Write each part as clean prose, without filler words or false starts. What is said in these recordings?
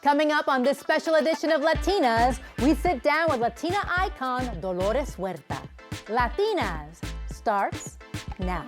Coming up on this special edition of Latinas, we sit down with Latina icon Dolores Huerta. Latinas starts now.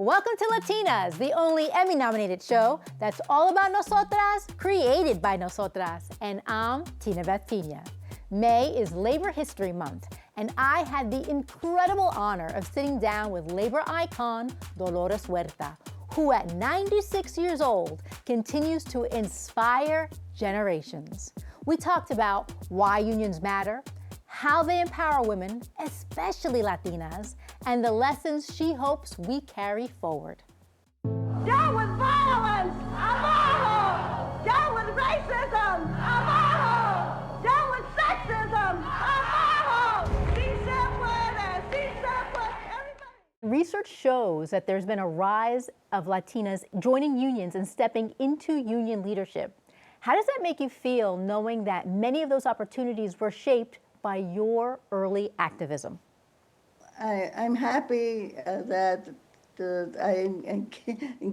Welcome to Latinas, the only Emmy-nominated show that's all about nosotras, created by nosotras. And I'm Tinabeth Piña. May is Labor History Month, and I had the incredible honor of sitting down with labor icon Dolores Huerta, who at 96 years old continues to inspire generations. We talked about why unions matter, how they empower women, especially Latinas, and the lessons she hopes we carry forward. Down with violence! Abajo! Down with racism! Abajo! Down with sexism! Abajo! Si se puede! Si se puede! Everybody! Research shows that there's been a rise of Latinas joining unions and stepping into union leadership. How does that make you feel knowing that many of those opportunities were shaped by your early activism? I'm happy that I'm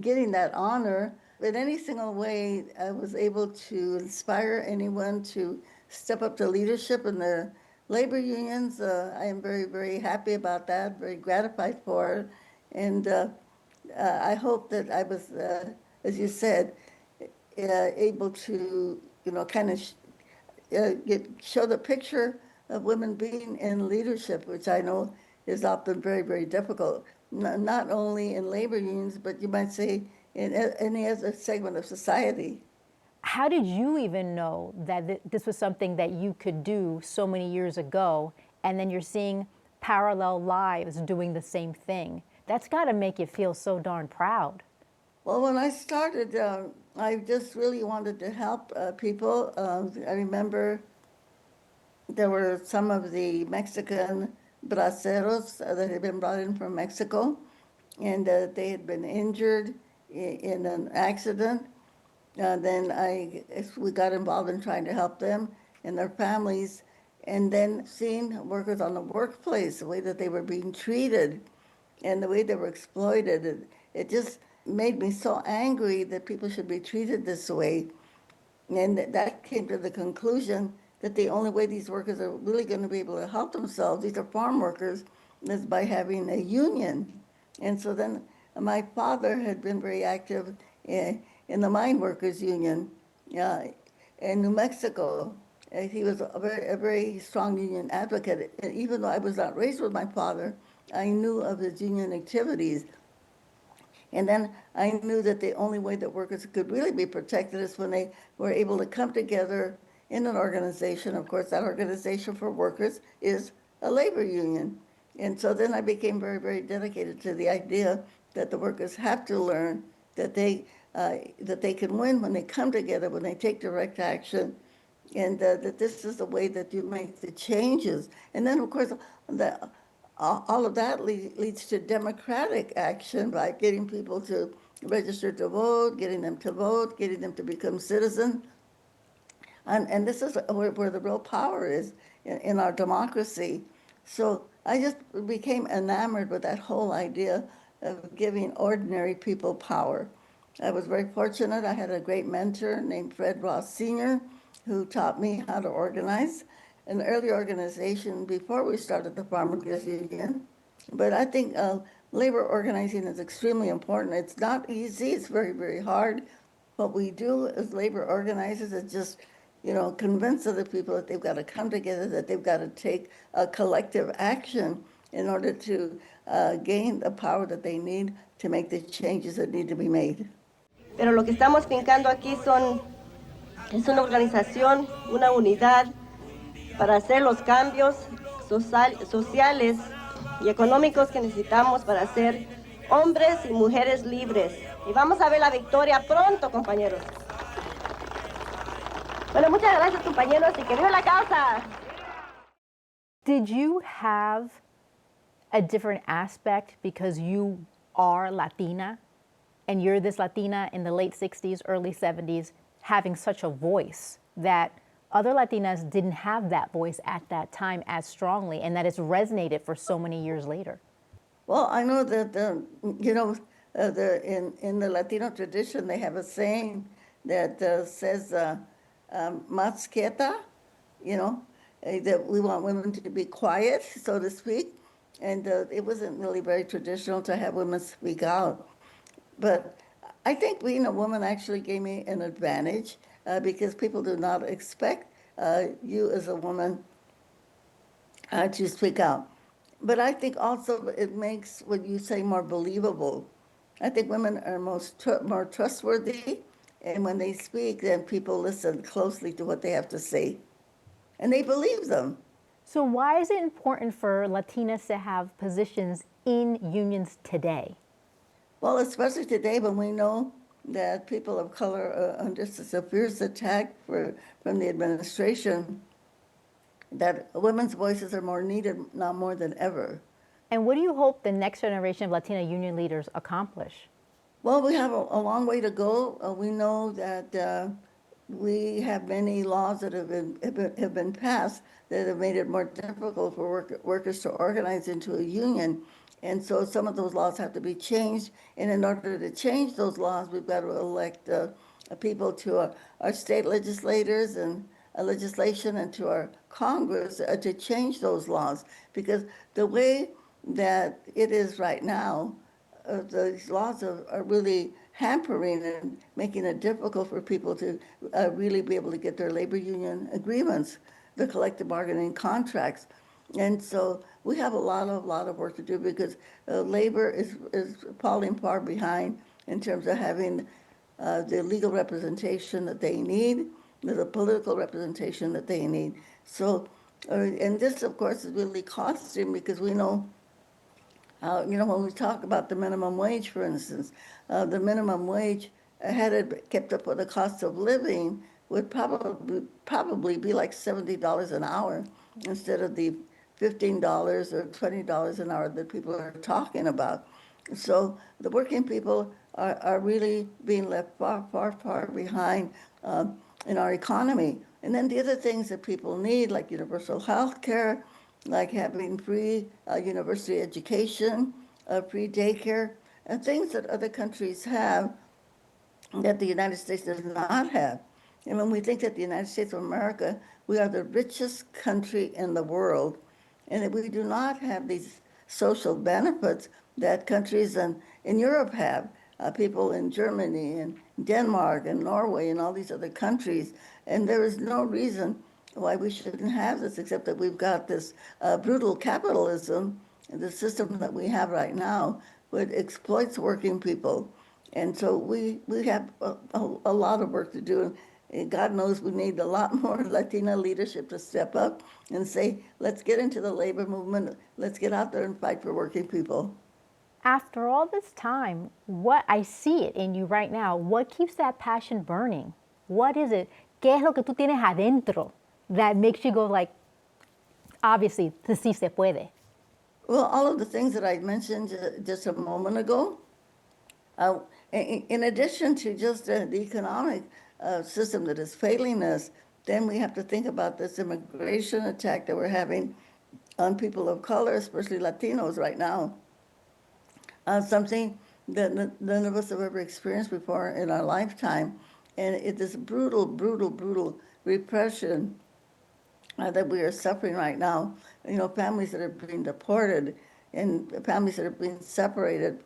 getting that honor. In any single way, I was able to inspire anyone to step up to leadership in the labor unions. I am very, very happy about that, very gratified for it. And I hope that I was, as you said, able to, kind of show the picture of women being in leadership, which I know is often very, very difficult, not only in labor unions, but you might say in any other segment of society. How did you even know that this was something that you could do so many years ago, and then you're seeing parallel lives doing the same thing? That's got to make you feel so darn proud. Well, when I started, I just really wanted to help people. I remember there were some of the Mexican braceros that had been brought in from Mexico, and they had been injured in an accident. Then we got involved in trying to help them and their families, and then seeing workers on the workplace, the way that they were being treated and the way they were exploited. It just made me so angry that people should be treated this way. And that came to the conclusion that the only way these workers are really going to be able to help themselves, these are farm workers, is by having a union. And so then my father had been very active in the mine workers union in New Mexico. He was a very strong union advocate. And even though I was not raised with my father, I knew of his union activities. And then I knew that the only way that workers could really be protected is when they were able to come together in an organization. Of course, that organization for workers is a labor union. And so then I became very, very dedicated to the idea that the workers have to learn that they can win when they come together, when they take direct action, and that this is the way that you make the changes. And then, of course, all of that leads to democratic action by getting people to register to vote, getting them to vote, getting them to become citizens. And this is where the real power is in our democracy. So I just became enamored with that whole idea of giving ordinary people power. I was very fortunate. I had a great mentor named Fred Ross Sr., who taught me how to organize an early organization before we started the Farm Workers Union. But I think labor organizing is extremely important. It's not easy. It's very, very hard. What we do as labor organizers is just convince other people that they've got to come together, that they've got to take a collective action in order to gain the power that they need to make the changes that need to be made. Pero lo que estamos fincando aquí es una organización, una unidad para hacer los cambios sociales y económicos que necesitamos para ser hombres y mujeres libres. Y vamos a ver la victoria pronto, compañeros. Bueno, muchas gracias, compañeros, y que viva la causa. Did you have a different aspect because you are Latina and you're this Latina in the late 60s, early 70s having such a voice that other Latinas didn't have that voice at that time as strongly, and that it's resonated for so many years later? Well, I know that in the Latino tradition they have a saying that says "más quieta," that we want women to be quiet, so to speak, and it wasn't really very traditional to have women speak out. But I think being a woman actually gave me an advantage because people do not expect you as a woman to speak out. But I think also it makes what you say more believable. I think women are more trustworthy, and when they speak, then people listen closely to what they have to say, and they believe them. So why is it important for Latinas to have positions in unions today? Well, especially today when we know that people of color are under such a fierce attack from the administration, that women's voices are more needed now more than ever. And what do you hope the next generation of Latina union leaders accomplish? Well, we have a long way to go. We know that we have many laws that have been passed that have made it more difficult for workers to organize into a union. And so some of those laws have to be changed. And in order to change those laws, we've got to elect people to our state legislators and legislation and to our Congress to change those laws. Because the way that it is right now, these laws are really hampering and making it difficult for people to really be able to get their labor union agreements, the collective bargaining contracts. And so we have a lot of work to do because labor is falling far behind in terms of having the legal representation that they need, the political representation that they need. So, and this, of course, is really costing because we know when we talk about the minimum wage, for instance, the minimum wage, had it kept up with the cost of living, would probably be like $70 an hour instead of the $15 or $20 an hour that people are talking about. So the working people are really being left far behind in our economy. And then the other things that people need, like universal health care, like having free university education, free daycare, and things that other countries have that the United States does not have. And when we think that the United States of America, we are the richest country in the world, and that we do not have these social benefits that countries in Europe have, people in Germany and Denmark and Norway and all these other countries. And there is no reason why we shouldn't have this, except that we've got this brutal capitalism, the system that we have right now, which exploits working people. And so we have a lot of work to do. And God knows we need a lot more Latina leadership to step up and say, let's get into the labor movement. Let's get out there and fight for working people. After all this time, what I see it in you right now, what keeps that passion burning? What is it? ¿Qué es lo que tú tienes adentro that makes you go like, obviously, sí se puede? Well, all of the things that I mentioned just a moment ago, in addition to just the economic system that is failing us, then we have to think about this immigration attack that we're having on people of color, especially Latinos right now. Something that none of us have ever experienced before in our lifetime. And it is brutal repression that we are suffering right now. Families that are being deported and families that are being separated,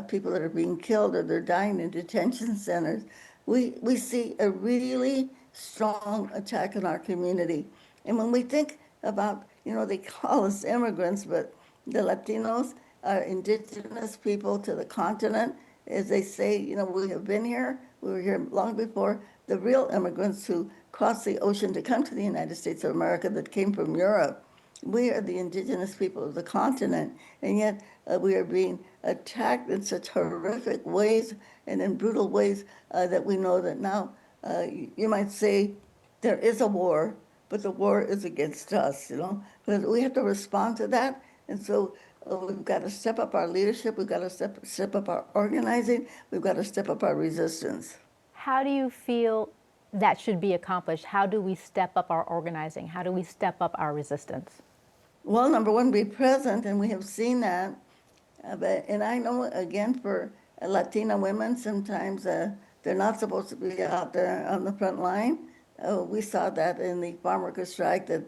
people that are being killed or they're dying in detention centers. We see a really strong attack on our community. And when we think about, they call us immigrants, but the Latinos are indigenous people to the continent. As they say, we have been here. We were here long before the real immigrants who crossed the ocean to come to the United States of America that came from Europe. We are the indigenous people of the continent, and yet we are being attacked in such horrific ways and in brutal ways that we know that now, you might say, there is a war, but the war is against us, But we have to respond to that, and so we've got to step up our leadership, we've got to step up our organizing, we've got to step up our resistance. How do you feel that should be accomplished? How do we step up our organizing? How do we step up our resistance? Well, number one, be present, and we have seen that. And I know, again, for Latina women, sometimes they're not supposed to be out there on the front line. We saw that in the farm workers strike, that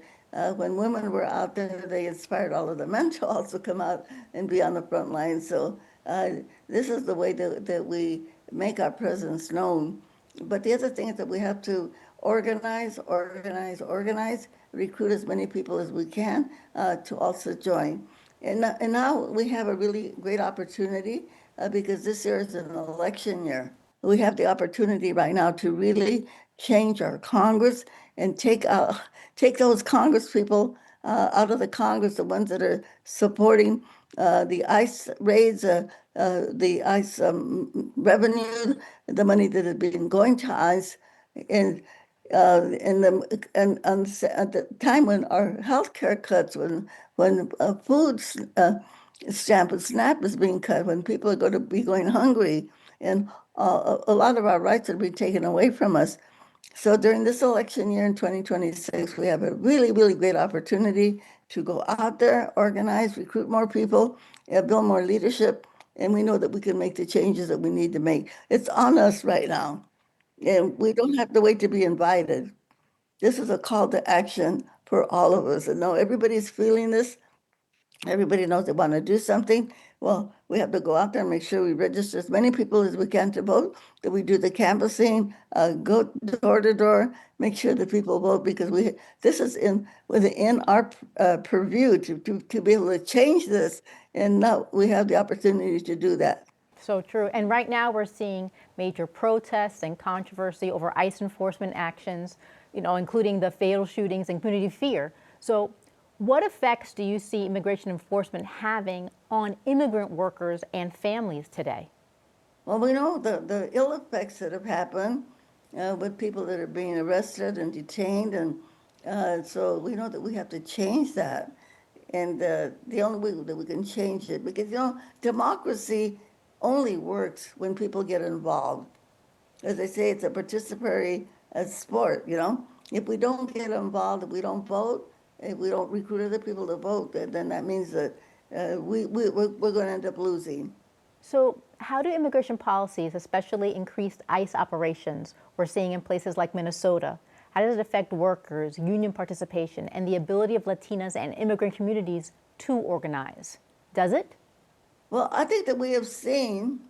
when women were out there, they inspired all of the men to also come out and be on the front line. So this is the way that we make our presence known. But the other thing is that we have to organize, recruit as many people as we can to also join. And now we have a really great opportunity because this year is an election year. We have the opportunity right now to really change our Congress and take those Congress people out of the Congress, the ones that are supporting the ICE raids, the ICE revenue, the money that had been going to ICE, and at the time when our health care cuts, when food stamp and SNAP is being cut, when people are going to be going hungry, and a lot of our rights are being taken away from us. So during this election year in 2026, we have a really, really great opportunity to go out there, organize, recruit more people, build more leadership, and we know that we can make the changes that we need to make. It's on us right now, and we don't have to wait to be invited. This is a call to action for all of us. And now everybody's feeling this. Everybody knows they want to do something. Well, we have to go out there and make sure we register as many people as we can to vote, that we do the canvassing, go door to door, make sure that people vote, because this is within our purview to be able to change this. And now we have the opportunity to do that. So true. And right now we're seeing major protests and controversy over ICE enforcement actions, including the fatal shootings and community fear. So what effects do you see immigration enforcement having on immigrant workers and families today? Well, we know the ill effects that have happened with people that are being arrested and detained. And so we know that we have to change that. And the only way that we can change it, because, democracy only works when people get involved. As they say, it's a participatory sport, If we don't get involved, if we don't vote, if we don't recruit other people to vote, then that means that we're going to end up losing. So how do immigration policies, especially increased ICE operations we're seeing in places like Minnesota, how does it affect workers, union participation, and the ability of Latinas and immigrant communities to organize? Does it? Well, I think that we have seen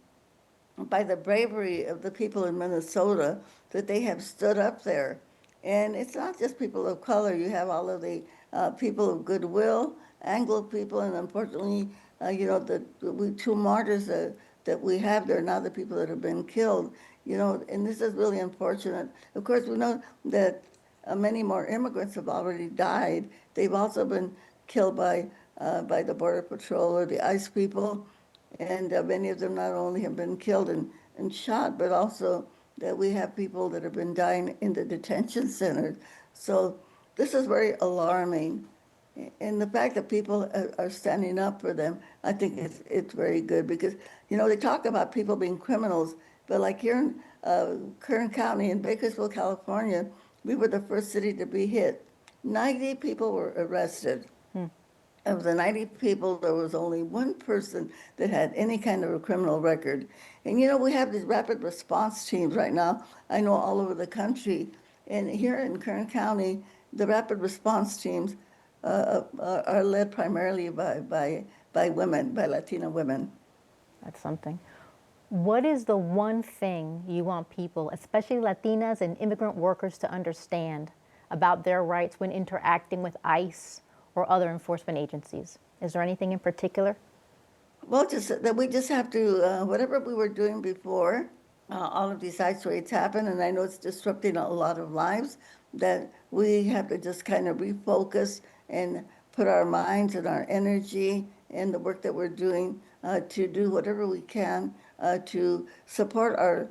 by the bravery of the people in Minnesota that they have stood up there. And it's not just people of color. You have all of the people of goodwill, Anglo people, and unfortunately, the two martyrs that we have there now, the people that have been killed, and this is really unfortunate. Of course, we know that many more immigrants have already died. They've also been killed by the Border Patrol or the ICE people. And many of them not only have been killed and shot, but also that we have people that have been dying in the detention centers. So this is very alarming. And the fact that people are standing up for them, I think it's very good, because, they talk about people being criminals, but like here in Kern County in Bakersfield, California, we were the first city to be hit. 90 people were arrested. Of the 90 people, there was only one person that had any kind of a criminal record. And we have these rapid response teams right now, I know all over the country. And here in Kern County, the rapid response teams are led primarily by women, by Latina women. That's something. What is the one thing you want people, especially Latinas and immigrant workers, to understand about their rights when interacting with ICE or other enforcement agencies? Is there anything in particular? Well, just that we just have to, whatever we were doing before, all of these ICE raids happen, and I know it's disrupting a lot of lives, that we have to just kind of refocus and put our minds and our energy in the work that we're doing to do whatever we can to support our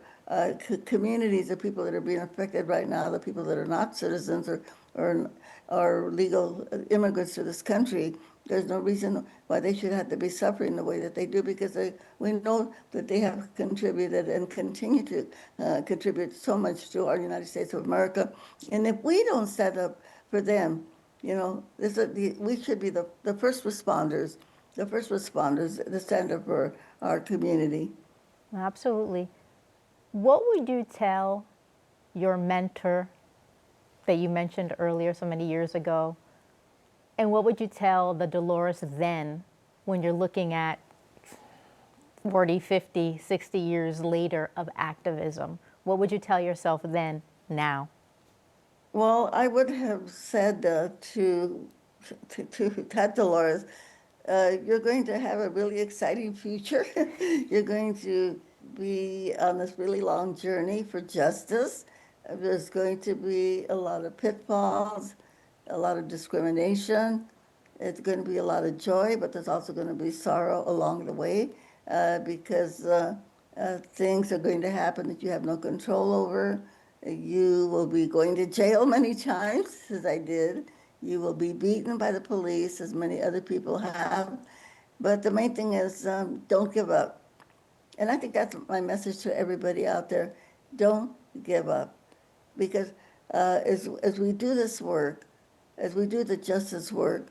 communities, the people that are being affected right now, the people that are not citizens or legal immigrants to this country. There's no reason why they should have to be suffering the way that they do, because we know that they have contributed and continue to contribute so much to our United States of America. And if we don't set up for them, we should be the first responders, that stand up for our community. Absolutely. What would you tell your mentor that you mentioned earlier so many years ago? And what would you tell the Dolores then when you're looking at 40, 50, 60 years later of activism? What would you tell yourself then, now? Well, I would have said to that Dolores, you're going to have a really exciting future. You're going to be on this really long journey for justice. There's going to be a lot of pitfalls, a lot of discrimination. It's going to be a lot of joy, but there's also going to be sorrow along the way because things are going to happen that you have no control over. You will be going to jail many times, as I did. You will be beaten by the police, as many other people have. But the main thing is don't give up. And I think that's my message to everybody out there. Don't give up. Because as we do this work, as we do the justice work,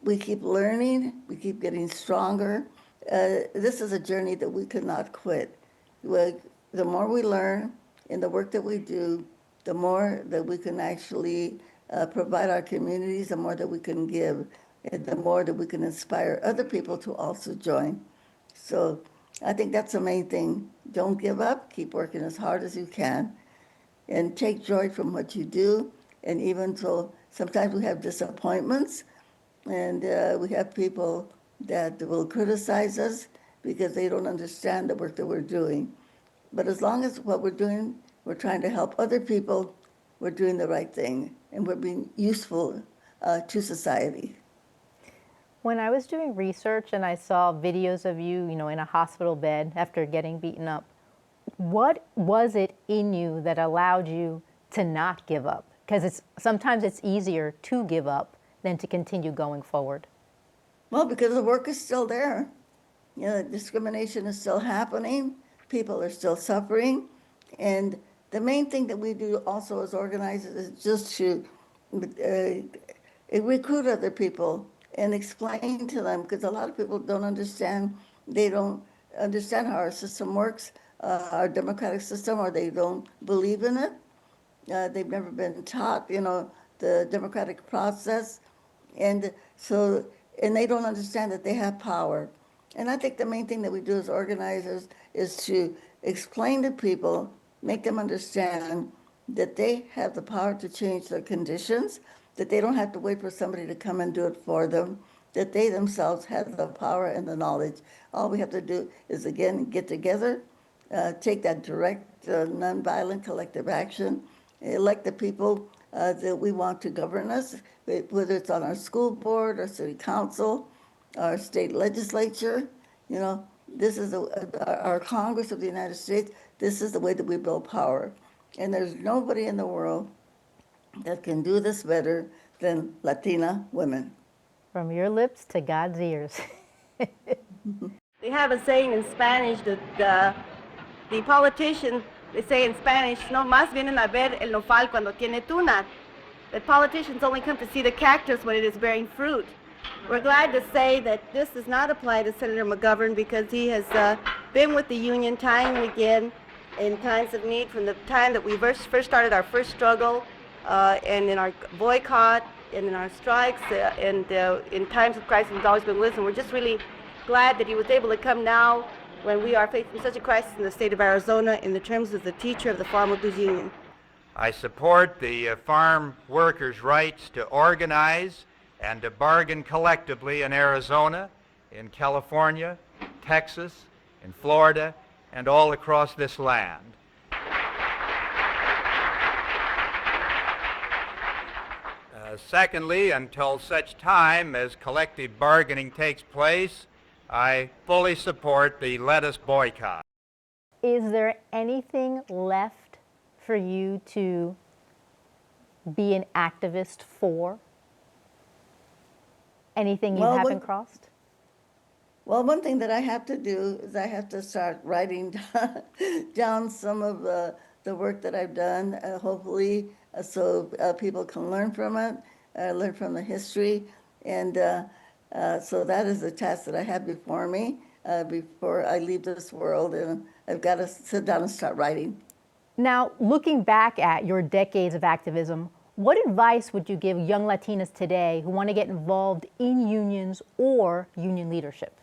we keep learning, we keep getting stronger. This is a journey that we cannot quit. The more we learn in the work that we do, the more that we can actually provide our communities, the more that we can give, and the more that we can inspire other people to also join. So I think that's the main thing. Don't give up, keep working as hard as you can, and take joy from what you do. And even though sometimes we have disappointments, and we have people that will criticize us because they don't understand the work that we're doing. But as long as what we're doing, we're trying to help other people, we're doing the right thing, and we're being useful to society. When I was doing research and I saw videos of you, in a hospital bed after getting beaten up, what was it in you that allowed you to not give up? Because sometimes it's easier to give up than to continue going forward. Well, because the work is still there. Discrimination is still happening. People are still suffering. And the main thing that we do also as organizers is just to recruit other people and explain to them, because a lot of people don't understand. They don't understand how our system works, our democratic system, or they don't believe in it. They've never been taught, the democratic process. And they don't understand that they have power. And I think the main thing that we do as organizers is to explain to people, make them understand that they have the power to change their conditions, that they don't have to wait for somebody to come and do it for them, that they themselves have the power and the knowledge. All we have to do is, again, get together, take that direct, nonviolent collective action, elect the people that we want to govern us, whether it's on our school board, our city council, our state legislature. This is our Congress of the United States. This is the way that we build power. And there's nobody in the world that can do this better than Latina women. From your lips to God's ears. They have a saying in Spanish that the politicians, they say in Spanish, no más vienen a ver el nopal cuando tiene tuna. That politicians only come to see the cactus when it is bearing fruit. We're glad to say that this does not apply to Senator McGovern because he has been with the union time and again in times of need from the time that we first started our first struggle and in our boycott and in our strikes and in times of crisis he's always been with us. And we're just really glad that he was able to come now when we are facing such a crisis in the state of Arizona in the terms of the teacher of the Farm Workers Union. I support the farm workers' rights to organize and to bargain collectively in Arizona, in California, Texas, in Florida, and all across this land. Secondly, until such time as collective bargaining takes place, I fully support the lettuce boycott. Is there anything left for you to be an activist for? Anything you Well, haven't crossed? Well, one thing that I have to do is I have to start writing down some of the work that I've done, hopefully, so people can learn from it, learn from the history. And so that is a task that I have before me before I leave this world. And I've got to sit down and start writing. Now, looking back at your decades of activism, what advice would you give young Latinas today who want to get involved in unions or union leadership?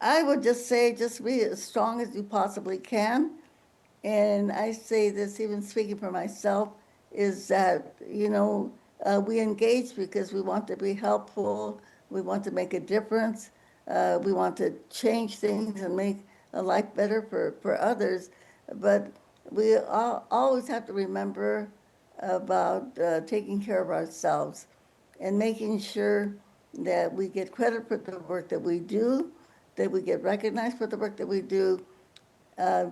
I would just say, just be as strong as you possibly can. And I say this, even speaking for myself, is that, we engage because we want to be helpful, we want to make a difference, we want to change things and make a life better for others. But we always have to remember about taking care of ourselves and making sure that we get credit for the work that we do, that we get recognized for the work that we do,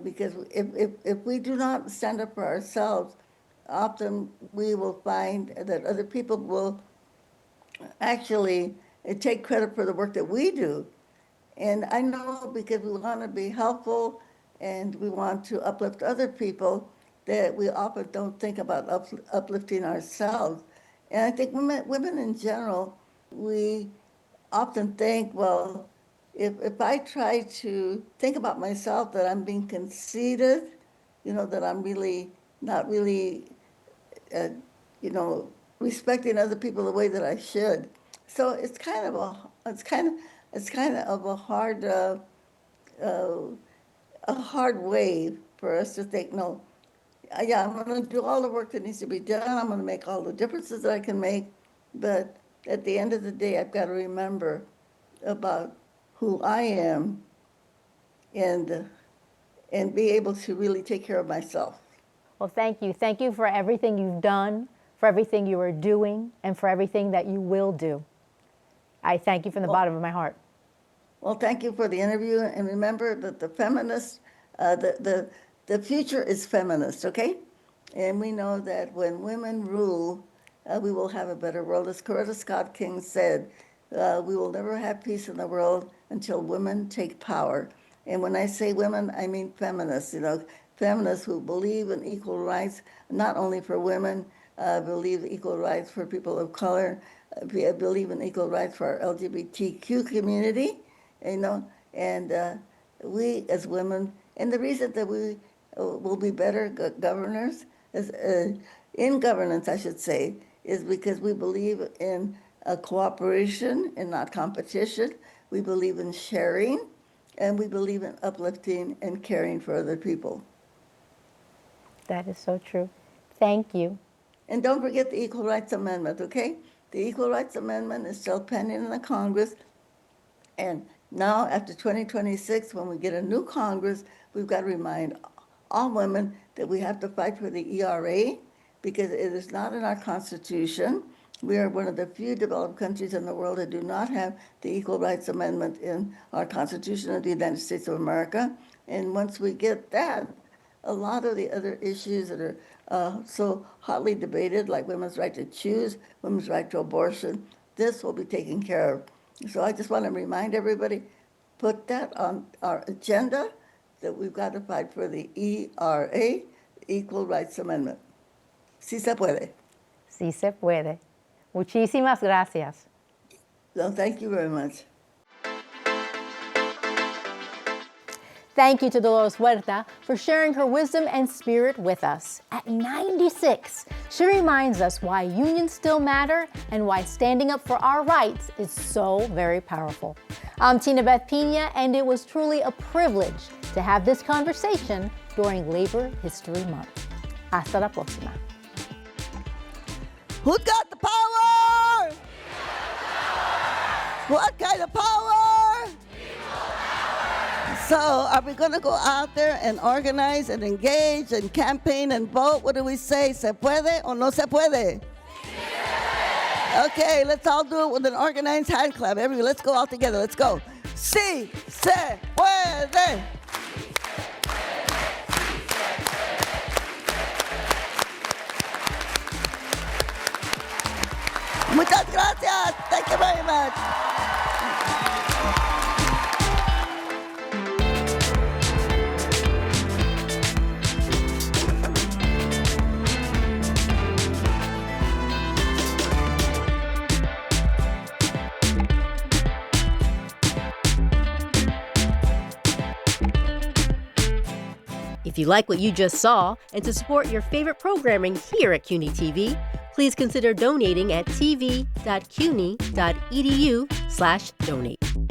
because if we do not stand up for ourselves, often we will find that other people will actually take credit for the work that we do. And I know because we want to be helpful and we want to uplift other people, that we often don't think about uplifting ourselves. And I think women in general, we often think, well, if I try to think about myself that I'm being conceited, that I'm really not really, respecting other people the way that I should. So it's kind of a hard way for us to think, no, yeah, I'm going to do all the work that needs to be done. I'm going to make all the differences that I can make. But at the end of the day, I've got to remember about who I am and be able to really take care of myself. Well, thank you. Thank you for everything you've done, for everything you are doing, and for everything that you will do. I thank you from the bottom of my heart. Well, thank you for the interview. And remember that the feminists, the future is feminist, okay? And we know that when women rule, we will have a better world. As Coretta Scott King said, we will never have peace in the world until women take power. And when I say women, I mean feminists, feminists who believe in equal rights, not only for women, believe equal rights for people of color, believe in equal rights for our LGBTQ community, and we as women, and the reason that we will be better governors, is, in governance, I should say, is because we believe in cooperation and not competition. We believe in sharing, and we believe in uplifting and caring for other people. That is so true. Thank you. And don't forget the Equal Rights Amendment, okay? The Equal Rights Amendment is still pending in the Congress. And now, after 2026, when we get a new Congress, we've got to remind all women that we have to fight for the ERA because it is not in our Constitution. We are one of the few developed countries in the world that do not have the Equal Rights Amendment in our Constitution of the United States of America. And once we get that, a lot of the other issues that are so hotly debated, like women's right to choose, women's right to abortion, this will be taken care of. So I just want to remind everybody, put that on our agenda, that we've got to fight for the ERA, the Equal Rights Amendment. Sí se puede. Sí se puede. Muchísimas gracias. So thank you very much. Thank you to Dolores Huerta for sharing her wisdom and spirit with us. At 96, she reminds us why unions still matter and why standing up for our rights is so very powerful. I'm Tinabeth Piña, and it was truly a privilege to have this conversation during Labor History Month. Hasta la próxima. Who's got the power? What kind of power? So are we going to go out there and organize and engage and campaign and vote? What do we say? ¿Se puede o no se puede? Okay, let's all do it with an organized hand clap. Everybody, let's go all together. Let's go. Sí se puede. Muchas gracias. Thank you very much. If you like what you just saw and to support your favorite programming here at CUNY TV, please consider donating at tv.cuny.edu/donate.